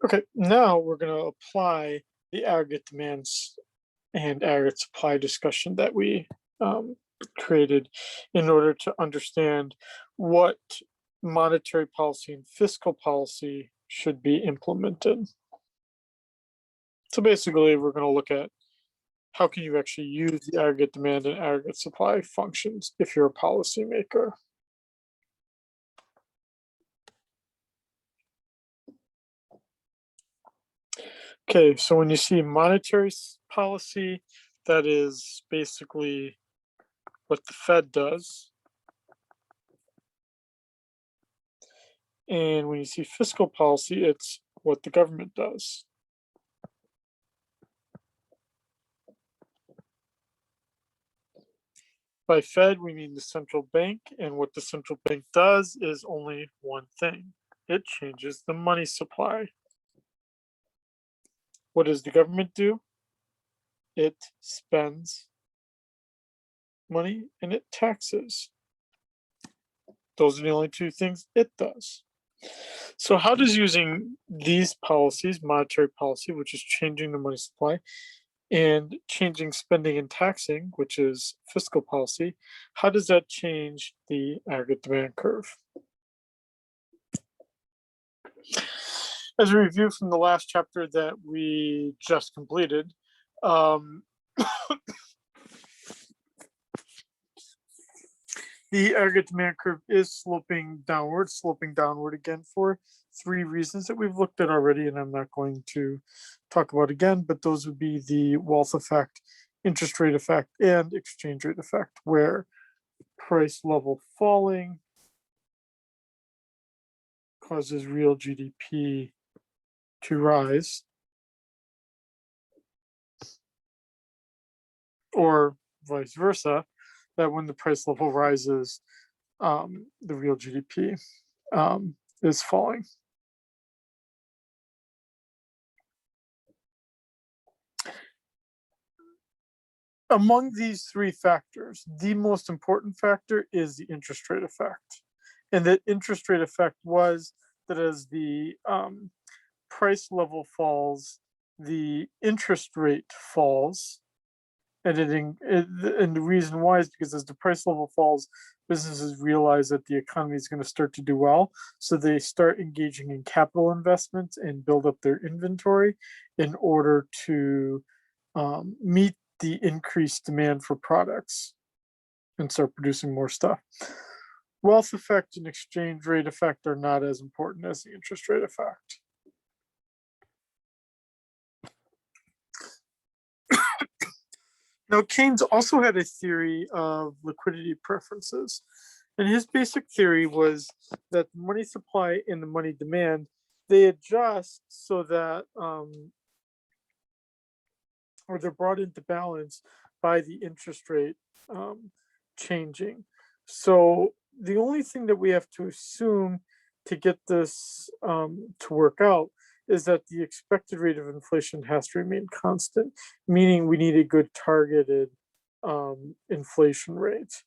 Okay, now we're going to apply the aggregate demands and aggregate supply discussion that we created in order to understand what monetary policy and fiscal policy should be implemented. So basically, we're going to look at how can you actually use the aggregate demand and aggregate supply functions if you're a policymaker. Okay, so when you see monetary policy, that is basically what the Fed does. And when you see fiscal policy, it's what the government does. By Fed, we mean the central bank, and what the central bank does is only one thing. It changes the money supply. What does the government do? It spends money and it taxes. Those are the only two things it does. So how does using these policies, monetary policy, which is changing the money supply, and changing spending and taxing, which is fiscal policy, how does that change the aggregate demand curve? As a review from the last chapter that we just completed, the aggregate demand curve is sloping downward again for three reasons that we've looked at already, and I'm not going to talk about again, but those would be the wealth effect, interest rate effect, and exchange rate effect, where price level falling causes real GDP to rise, or vice versa, that when the price level rises, the real GDP is falling. Among these three factors, the most important factor is the interest rate effect. And the interest rate effect was that as the price level falls, the interest rate falls. And the reason why is because as the price level falls, businesses realize that the economy is going to start to do well. So they start engaging in capital investments and build up their inventory in order to meet the increased demand for products and start producing more stuff. Wealth effect and exchange rate effect are not as important as the interest rate effect. Now, Keynes also had a theory of liquidity preferences. And his basic theory was that the money supply and the money demand, they adjust so that, or they're brought into balance by the interest rate changing. So the only thing that we have to assume to get this to work out is that the expected rate of inflation has to remain constant, meaning we need a good targeted inflation rate.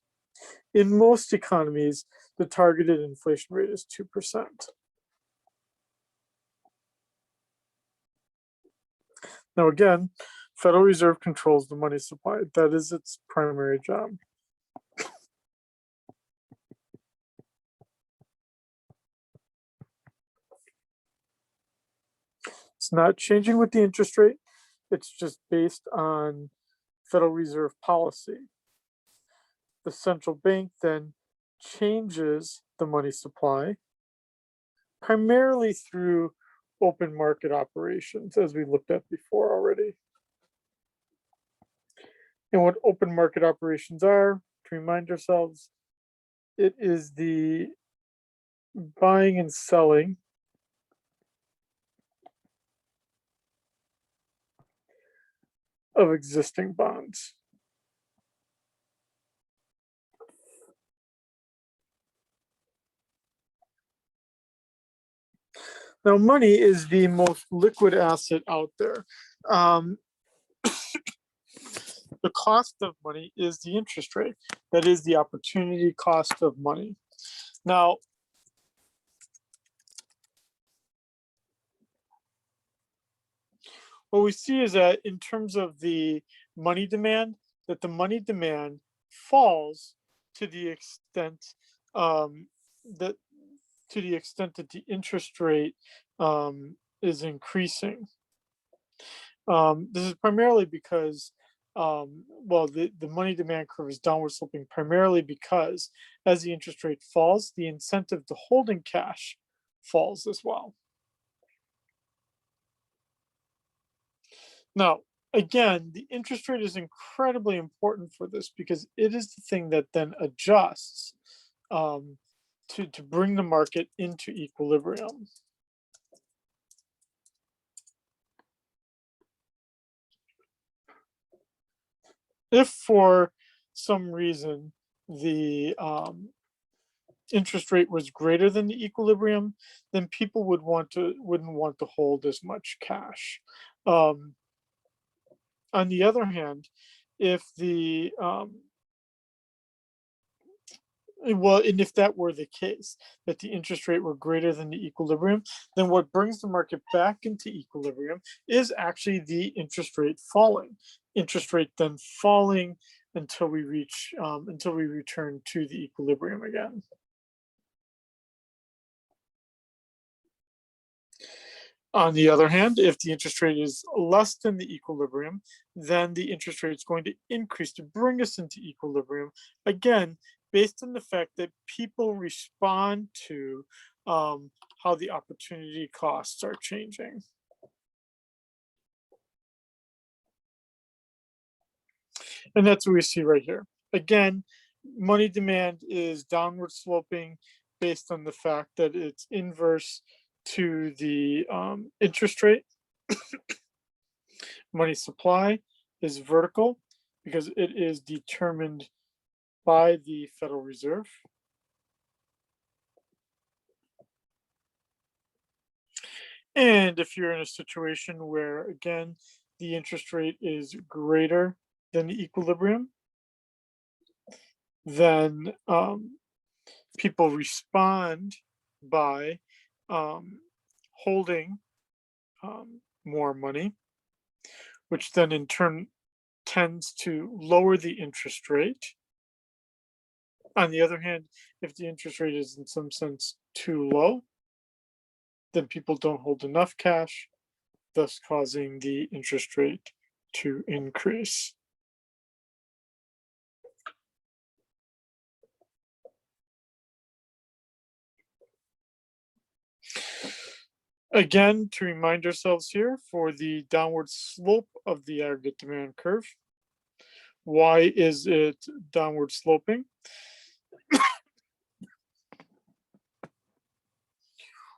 In most economies, the targeted inflation rate is 2%. Now again, Federal Reserve controls the money supply. That is its primary job. It's not changing with the interest rate. It's just based on Federal Reserve policy. The central bank then changes the money supply primarily through open market operations, as we looked at before already. And what open market operations are, to remind ourselves, it is the buying and selling of existing bonds. Now, money is the most liquid asset out there. The cost of money is the interest rate. That is the opportunity cost of money. Now, what we see is that in terms of the money demand, that the money demand falls to the extent that the interest rate is increasing. This is primarily because, well, the money demand curve is downward sloping primarily because as the interest rate falls, the incentive to holding cash falls as well. Now, again, the interest rate is incredibly important for this because it is the thing that then adjusts to bring the market into equilibrium. If for some reason the interest rate was greater than the equilibrium, then people wouldn't want to hold as much cash. Um, on the other hand, if the and if that were the case, that the interest rate were greater than the equilibrium, then what brings the market back into equilibrium is actually the interest rate falling. Interest rate then falling until we return to the equilibrium again. On the other hand, if the interest rate is less than the equilibrium, then the interest rate is going to increase to bring us into equilibrium. Again, based on the fact that people respond to how the opportunity costs are changing. And that's what we see right here. Again, money demand is downward sloping based on the fact that it's inverse to the interest rate. Money supply is vertical because it is determined by the Federal Reserve. And if you're in a situation where, again, the interest rate is greater than the equilibrium, then people respond by holding more money, which then in turn tends to lower the interest rate. On the other hand, if the interest rate is in some sense too low, then people don't hold enough cash, thus causing the interest rate to increase. Again, to remind ourselves here, for the downward slope of the aggregate demand curve, why is it downward sloping?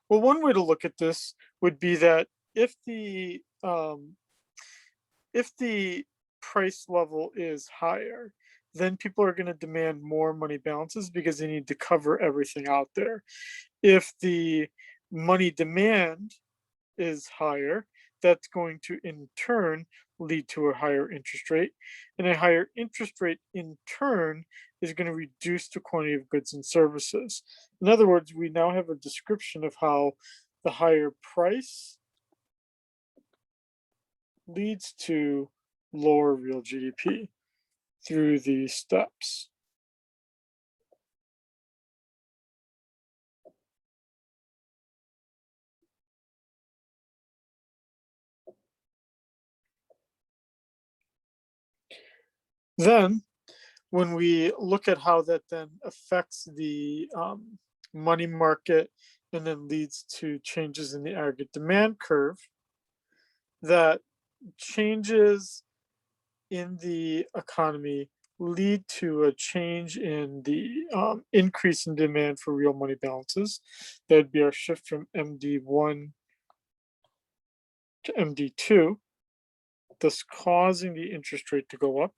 Well, one way to look at this would be that if the price level is higher, then people are going to demand more money balances because they need to cover everything out there. If the money demand is higher, that's going to in turn lead to a higher interest rate. And a higher interest rate in turn is going to reduce the quantity of goods and services. In other words, we now have a description of how the higher price leads to lower real GDP through these steps. Then, when we look at how that then affects the money market and then leads to changes in the aggregate demand curve, that changes in the economy lead to a change in the increase in demand for real money balances. That would be our shift from MD1 to MD2, thus causing the interest rate to go up.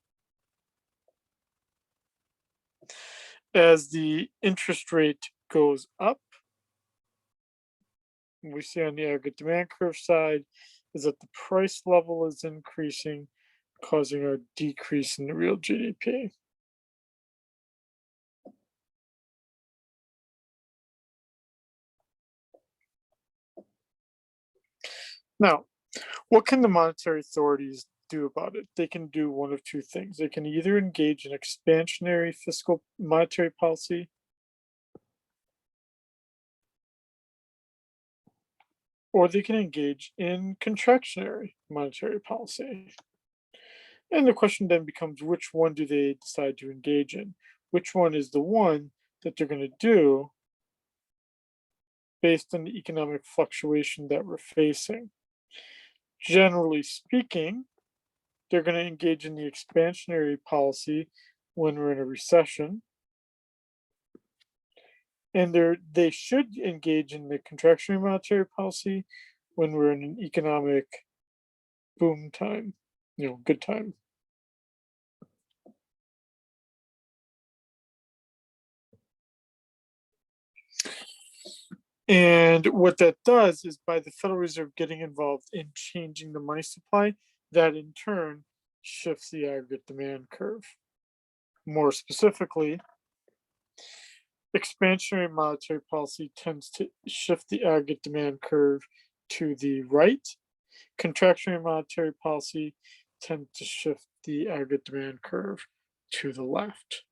As the interest rate goes up, we see on the aggregate demand curve side is that the price level is increasing, causing a decrease in the real GDP. Now, What can the monetary authorities do about it? They can do one of two things. They can either engage in expansionary fiscal monetary policy, or they can engage in contractionary monetary policy. And the question then becomes, which one do they decide to engage in? Which one is the one that they're going to do based on the economic fluctuation that we're facing? Generally speaking, they're going to engage in the expansionary policy when we're in a recession, and they should engage in the contractionary monetary policy when we're in an economic boom time, good time. And what that does is, by the Federal Reserve getting involved in changing the money supply, that in turn shifts the aggregate demand curve. More specifically, expansionary monetary policy tends to shift the aggregate demand curve to the right. Contractionary monetary policy tends to shift the aggregate demand curve to the left.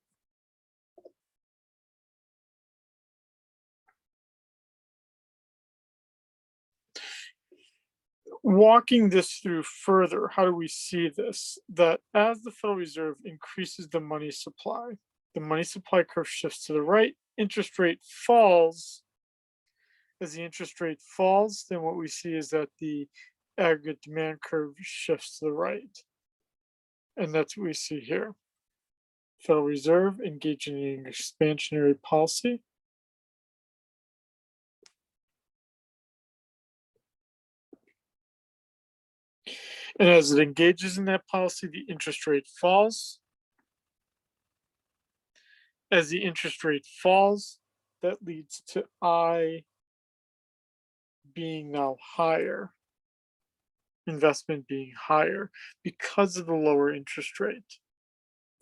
Walking this through further, how do we see this? That as the Federal Reserve increases the money supply curve shifts to the right, interest rate falls. As the interest rate falls, then what we see is that the aggregate demand curve shifts to the right. And that's what we see here. Federal Reserve engaging in expansionary policy. And as it engages in that policy, the interest rate falls. As the interest rate falls, that leads to I being now higher, investment being higher because of the lower interest rate,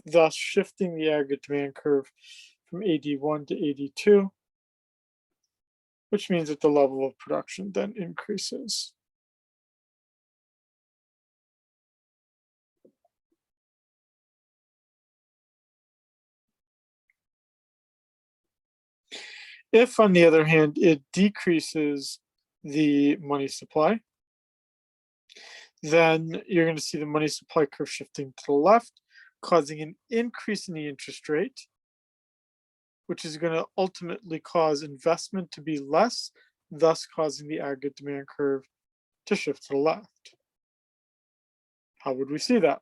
thus shifting the aggregate demand curve from AD1 to AD2, which means that the level of production then increases. If, on the other hand, it decreases the money supply, then you're going to see the money supply curve shifting to the left, causing an increase in the interest rate, which is going to ultimately cause investment to be less, thus causing the aggregate demand curve to shift to the left. How would we see that?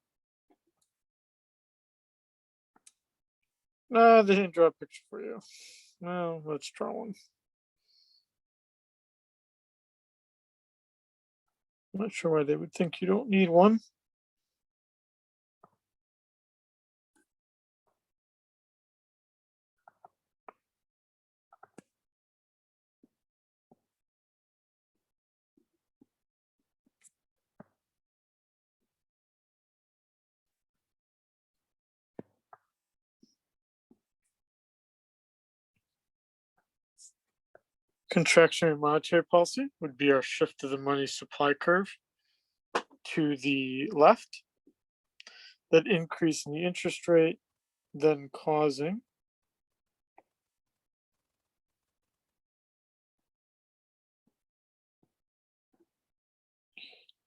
They didn't draw a picture for you. No, let's draw one. I'm not sure why they would think you don't need one. Contractionary monetary policy would be our shift of the money supply curve to the left. That increase in the interest rate then causing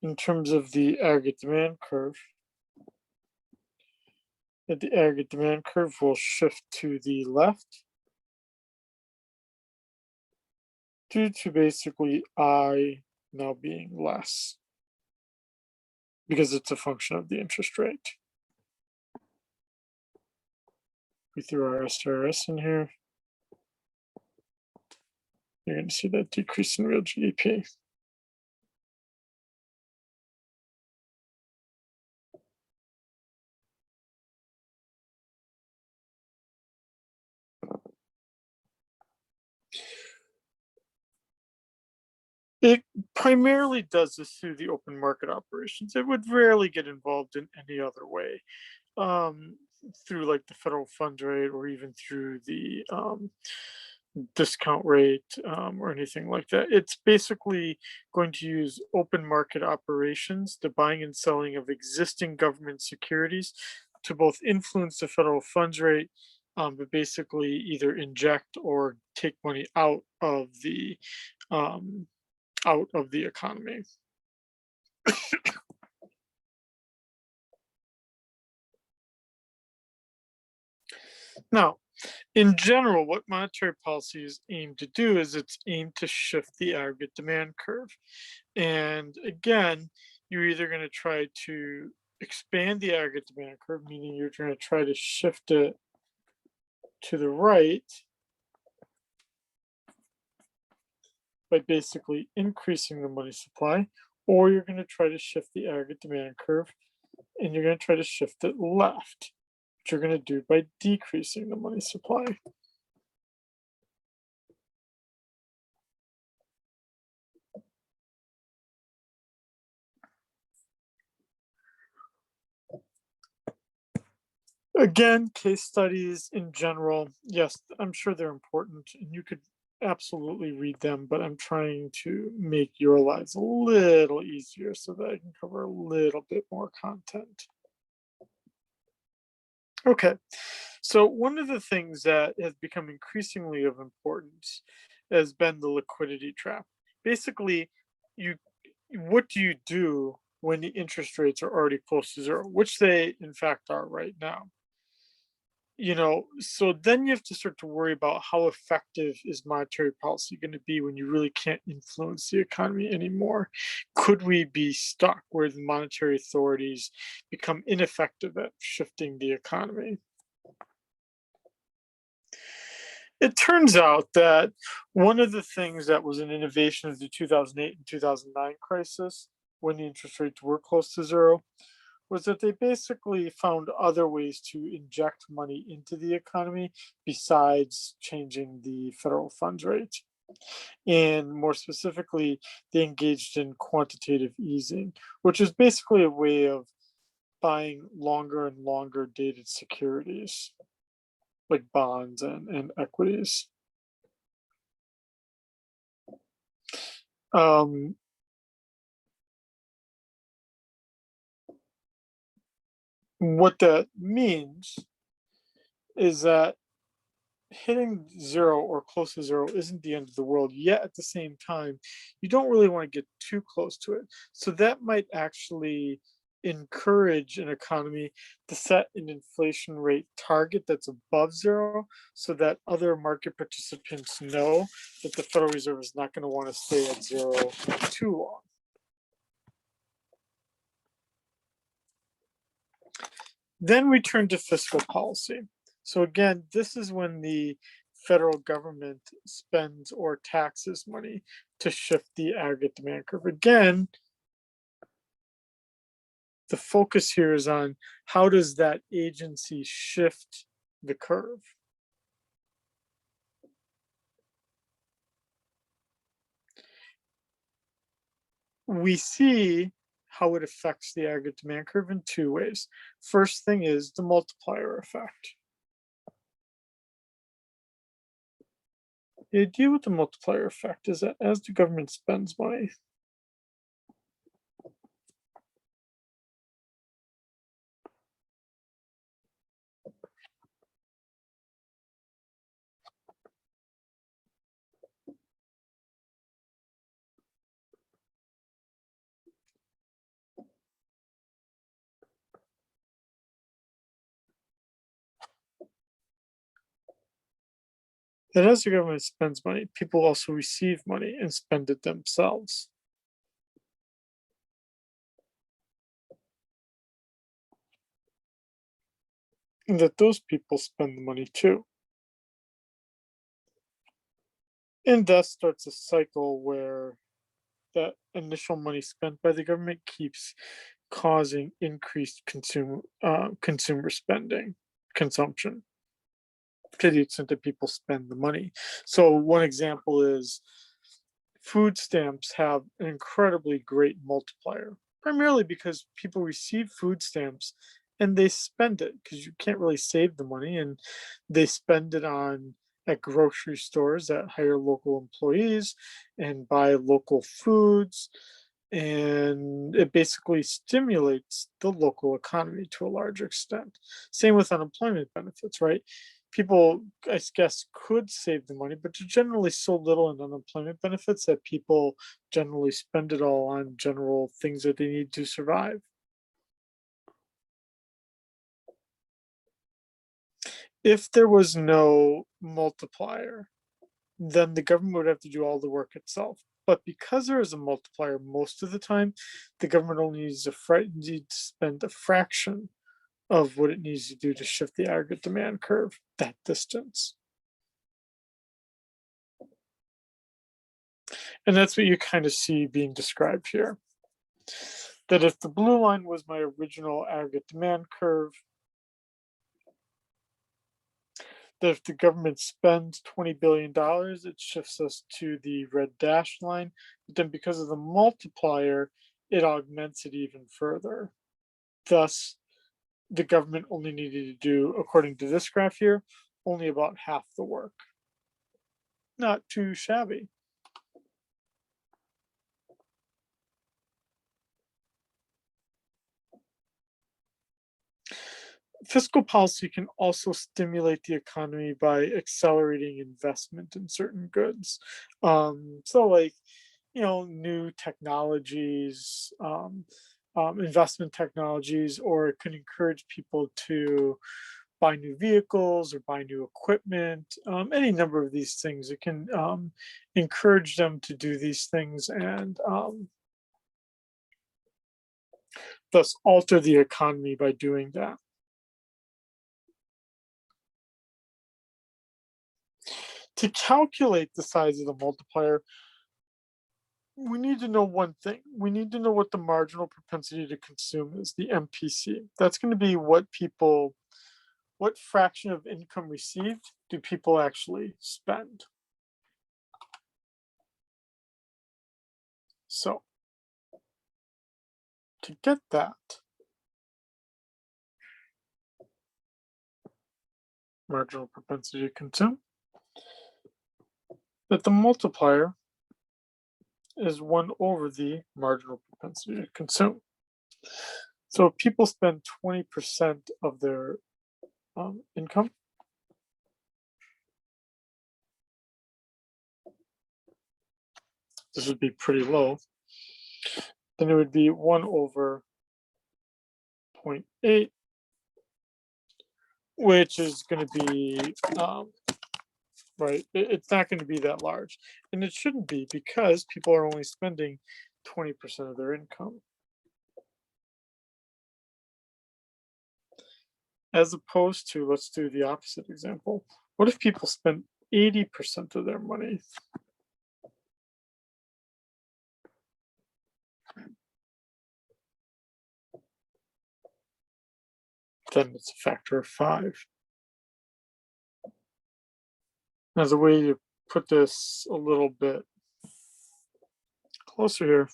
in terms of the aggregate demand curve, that the aggregate demand curve will shift to the left due to basically I now being less because it's a function of the interest rate. We threw our SRS in here. You're going to see that decrease in real GDP. It primarily does this through the open market operations. It would rarely get involved in any other way, through like the federal funds rate or even through the discount rate or anything like that. It's basically going to use open market operations, the buying and selling of existing government securities to both influence the federal funds rate, but basically either inject or take money um, out of the economy. Now, in general, what monetary policy is aimed to do is it's aimed to shift the aggregate demand curve. And again, you're either going to try to expand the aggregate demand curve, meaning you're going to try to shift it to the right by basically increasing the money supply, or you're going to try to shift the aggregate demand curve and you're going to try to shift it left, which you're going to do by decreasing the money supply. Again, case studies in general, yes, I'm sure they're important and you could absolutely read them, but I'm trying to make your lives a little easier so that I can cover a little bit more content. Okay, so one of the things that has become increasingly of importance has been the liquidity trap. Basically, you what do you do when the interest rates are already close to zero, which they in fact are right now? So then you have to start to worry about how effective is monetary policy going to be when you really can't influence the economy anymore. Could we be stuck where the monetary authorities become ineffective at shifting the economy? It turns out that one of the things that was an innovation of the 2008 and 2009 crisis, when the interest rates were close to zero, was that they basically found other ways to inject money into the economy besides changing the federal funds rate. And more specifically, they engaged in quantitative easing, which is basically a way of buying longer and longer dated securities like bonds and equities. Um, what that means is that hitting zero or close to zero isn't the end of the world, yet at the same time you don't really want to get too close to it, so that might actually encourage an economy to set an inflation rate target that's above zero so that other market participants know that the Federal Reserve is not going to want to stay at zero too long. Then we turn to fiscal policy. So again, this is when the federal government spends or taxes money to shift the aggregate demand curve. Again, the focus here is on how does that agency shift the curve. We see how it affects the aggregate demand curve in two ways. First thing is the multiplier effect. The idea with the multiplier effect is that as the government spends money, that as the government spends money, people also receive money and spend it themselves. And that those people spend the money too. And that starts a cycle where that initial money spent by the government keeps causing increased consumer spending, consumption, to the extent that people spend the money. So one example is food stamps have an incredibly great multiplier, primarily because people receive food stamps and they spend it because you can't really save the money, and they spend it on at grocery stores that hire local employees and buy local foods. And it basically stimulates the local economy to a large extent. Same with unemployment benefits, right? People, I guess, could save the money, but there's generally so little in unemployment benefits that people generally spend it all on general things that they need to survive. If there was no multiplier, then the government would have to do all the work itself. But because there is a multiplier most of the time, the government only needs to spend a fraction of what it needs to do to shift the aggregate demand curve that distance. And that's what you kind of see being described here. That if the blue line was my original aggregate demand curve, that if the government spends $20 billion, it shifts us to the red dashed line. But then because of the multiplier, it augments it even further. Thus, the government only needed to do, according to this graph here, only about half the work. Not too shabby. Fiscal policy can also stimulate the economy by accelerating investment in certain goods. So, like, new technologies, investment technologies, or it can encourage people to buy new vehicles or buy new equipment, any number of these things. It can encourage them to do these things and thus alter the economy by doing that. To calculate the size of the multiplier, we need to know one thing. We need to know what the marginal propensity to consume is, the MPC. That's going to be what fraction of income received do people actually spend? So, to get that, marginal propensity to consume, that the multiplier is 1 over the marginal propensity to consume. So if people spend 20% of their income, this would be pretty low, then it would be 1 over 0.8, which is going to be, right, it's not going to be that large. And it shouldn't be because people are only spending 20% of their income. As opposed to, let's do the opposite example. What if people spend 80% of their money? Then it's a factor of 5. As a way to put this a little bit closer here,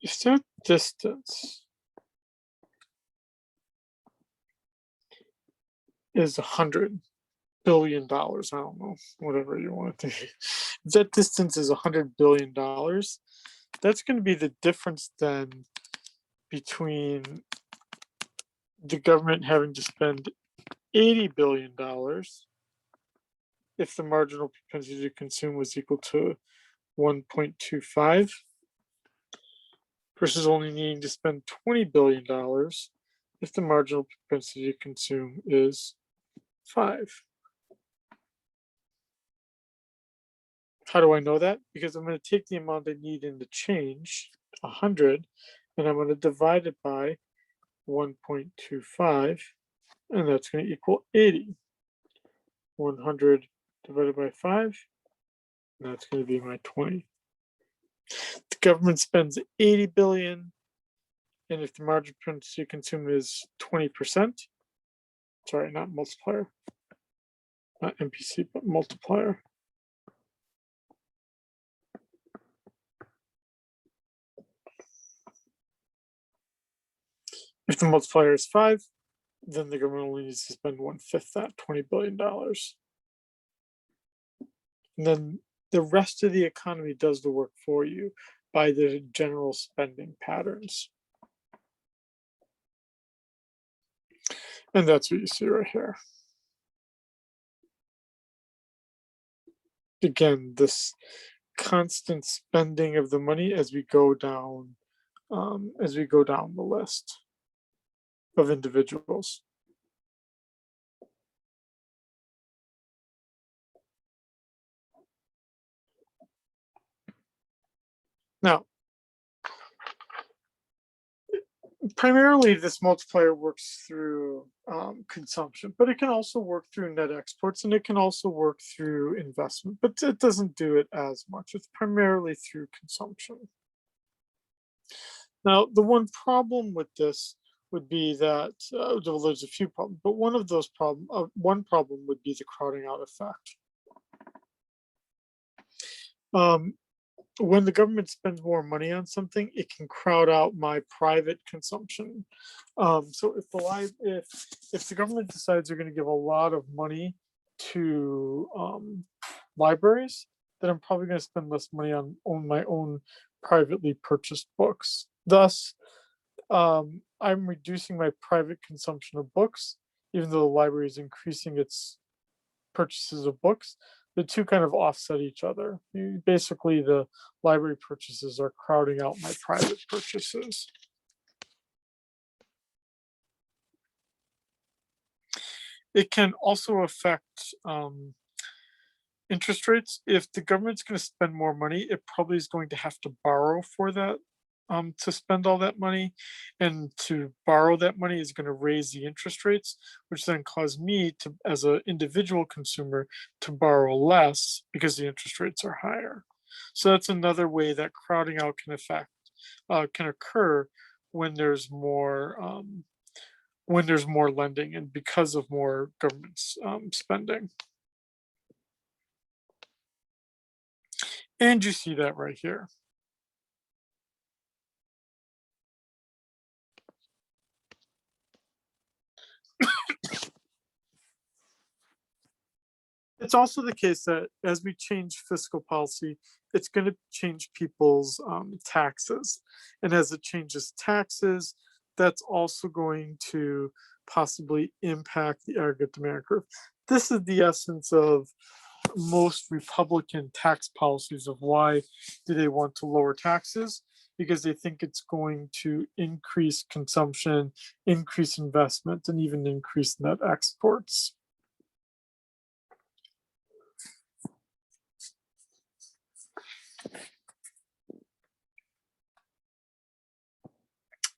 if that distance is $100 billion, I don't know, whatever you want to think. If that distance is $100 billion, that's going to be the difference then between the government having to spend $80 billion if the marginal propensity to consume was equal to 1.25 versus only needing to spend $20 billion if the marginal propensity to consume is 5. How do I know that? Because I'm going to take the amount I need in the change, 100, and I'm going to divide it by 1.25, and that's going to equal 80. 100 divided by 5, and that's going to be my 20. The government spends 80 billion. and if the marginal propensity to consume is 20%, sorry, not multiplier, not MPC, but multiplier. If the multiplier is 5, then the government only needs to spend 1/5 that, $20 billion. And then the rest of the economy does the work for you by the general spending patterns. And that's what you see right here. Again, this constant spending of the money as we go down the list of individuals. Now, primarily this multiplier works through consumption, but it can also work through net exports, and it can also work through investment, but it doesn't do it as much. It's primarily through consumption. Now, the one problem with this would be that well, there's a few problems, but one problem would be the crowding out effect. When the government spends more money on something, it can crowd out my private consumption. So if the government decides they're going to give a lot of money to libraries, then I'm probably going to spend less money on my own privately purchased books. Thus, I'm reducing my private consumption of books, even though the library is increasing its purchases of books. The two kind of offset each other. Basically, the library purchases are crowding out my private purchases. It can also affect interest rates. If the government's going to spend more money, it probably is going to have to borrow for that, to spend all that money, and to borrow that money is going to raise the interest rates, which then cause me to, as an individual consumer, to borrow less because the interest rates are higher. So that's another way that crowding out can occur when there's more lending and because of more government spending. And you see that right here. It's also the case that as we change fiscal policy, it's going to change people's taxes. And as it changes taxes, that's also going to possibly impact the aggregate demand curve. This is the essence of most Republican tax policies of why do they want to lower taxes, because they think it's going to increase consumption, increase investment, and even increase net exports.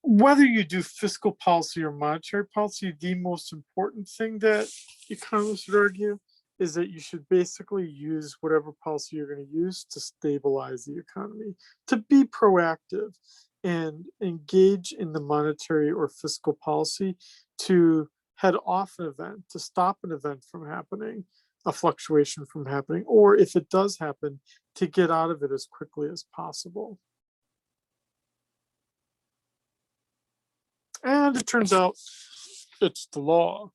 Whether you do fiscal policy or monetary policy, the most important thing that economists would argue is that you should basically use whatever policy you're going to use to stabilize the economy, to be proactive and engage in the monetary or fiscal policy to head off an event, to stop an event from happening, a fluctuation from happening, or if it does happen, to get out of it as quickly as possible. And it turns out it's the law.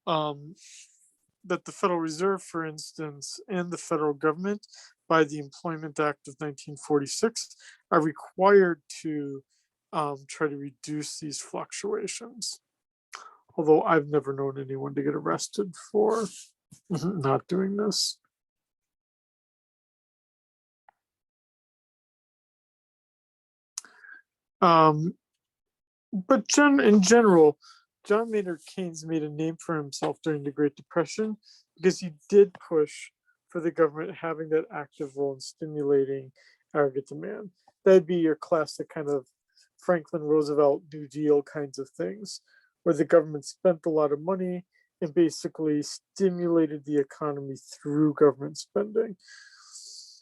That the Federal Reserve, for instance, and the federal government, by the Employment Act of 1946, are required to try to reduce these fluctuations. Although I've never known anyone to get arrested for not doing this. But in general, John Maynard Keynes made a name for himself during the Great Depression because he did push for the government having that active role in stimulating aggregate demand. That'd be your classic kind of Franklin Roosevelt New Deal kinds of things, where the government spent a lot of money and basically stimulated the economy through government spending.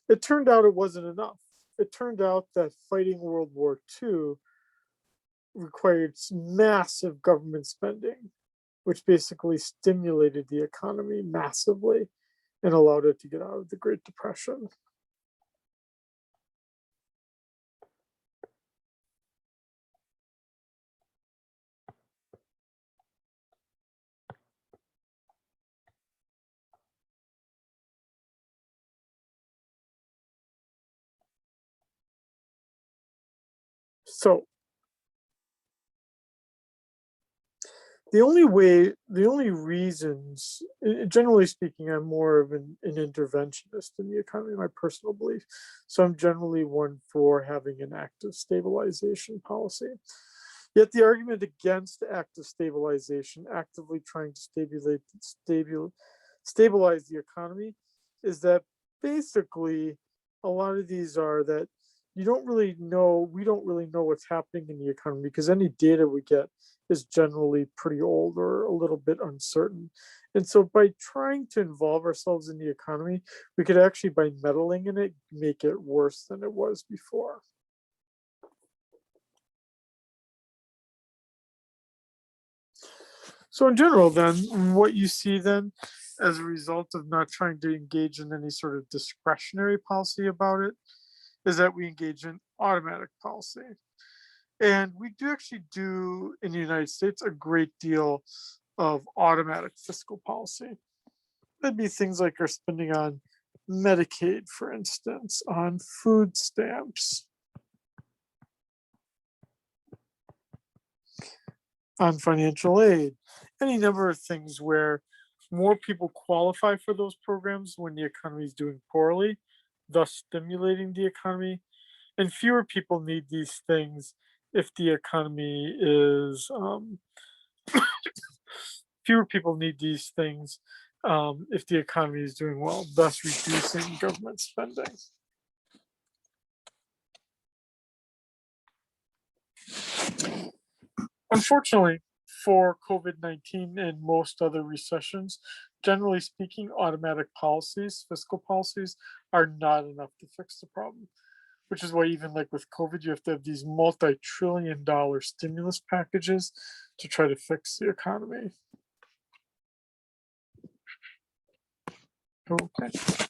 It turned out it wasn't enough. It turned out that fighting World War II required massive government spending, which basically stimulated the economy massively and allowed it to get out of the Great Depression. So the only reasons, generally speaking, I'm more of an interventionist in the economy, my personal belief. So I'm generally one for having an active stabilization policy. Yet the argument against active stabilization, actively trying to stabilize the economy, is that basically a lot of these are that we don't really know what's happening in the economy because any data we get is generally pretty old or a little bit uncertain. And so by trying to involve ourselves in the economy, we could actually, by meddling in it, make it worse than it was before. So in general, then, what you see then as a result of not trying to engage in any sort of discretionary policy about it is that we engage in automatic policy. And we do actually do in the United States a great deal of automatic fiscal policy. That'd be things like our spending on Medicaid, for instance, on food stamps, on financial aid, any number of things where more people qualify for those programs when the economy is doing poorly, thus stimulating the economy, and fewer people need these things if the economy is fewer people need these things if the economy is doing well, thus reducing government spending. Unfortunately, for COVID-19 and most other recessions, generally speaking, automatic policies, fiscal policies, are not enough to fix the problem. Which is why even like with COVID, you have to have these multi-trillion-dollar stimulus packages to try to fix the economy. Okay.